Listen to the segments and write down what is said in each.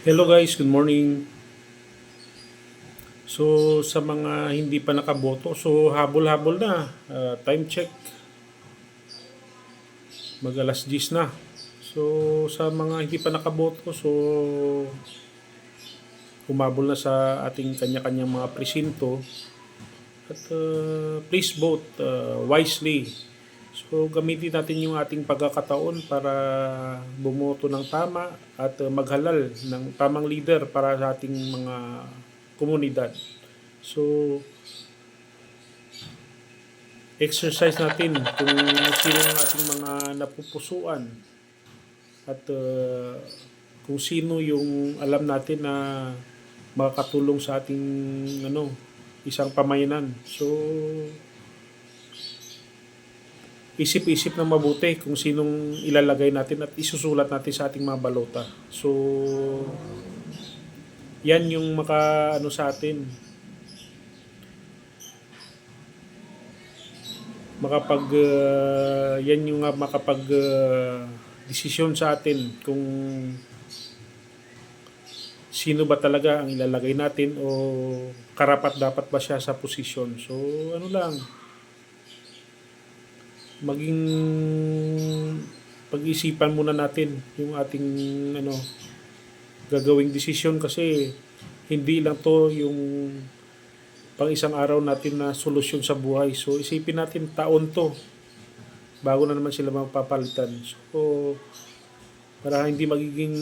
Hello guys, good morning. So sa mga hindi pa nakaboto, so habol-habol na. Time check, mag alas 10 na. So sa mga hindi pa nakaboto, so humabol na sa ating kanya-kanyang mga presinto. At please vote wisely. So gamitin natin yung ating pagkakataon para bumoto ng tama at maghalal ng tamang leader para sa ating mga komunidad. So exercise natin kung sino ang ating mga napupusuan at kung sino yung alam natin na makakatulong sa ating isang pamayanan. So isip-isip na mabuti kung sinong ilalagay natin at isusulat natin sa ating mga balota. So yan yung sa atin, yan yung makapag desisyon sa atin kung sino ba talaga ang ilalagay natin o karapat dapat ba siya sa posisyon. So maging pag-isipan muna natin yung ating gagawing desisyon, kasi hindi lang to yung pang isang araw natin na solusyon sa buhay. So isipin natin, taon to bago na naman sila magpapalitan. So para hindi magiging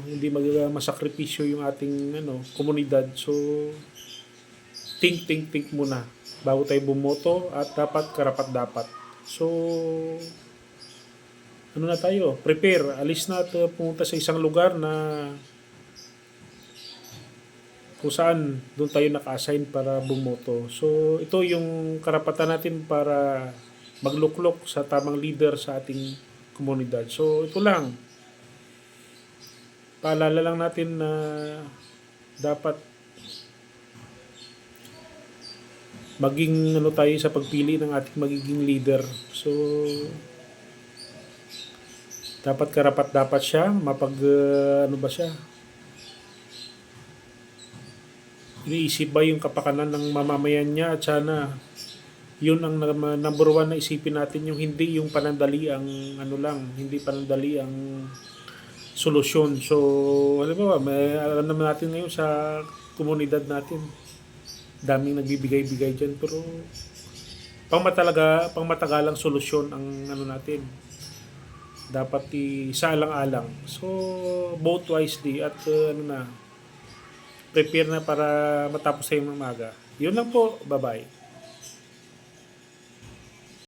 hindi masakripisyo yung ating komunidad. So think muna bago tayo bumoto, at dapat karapat dapat. So na tayo, prepare, alis na at pumunta sa isang lugar na kung saan doon tayo naka-assign para bumoto. So ito yung karapatan natin para magluklok sa tamang leader sa ating komunidad. So ito lang, paalala lang natin na dapat maging tayo sa pagpili ng ating magiging leader. So dapat karapat dapat siya, ba siya? Iniisip ba yung kapakanan ng mamamayan niya, at sana yun ang number one na isipin natin, yung hindi yung panandali ang hindi panandali ang solusyon. So alam naman natin ngayon sa komunidad natin, daming nagbibigay-bigay dyan, pero pangmatagalang solusyon ang natin. Dapat isaalang-alang. So vote wisely at prepare na para matapos sa yung umaga. Yun lang po. Bye-bye.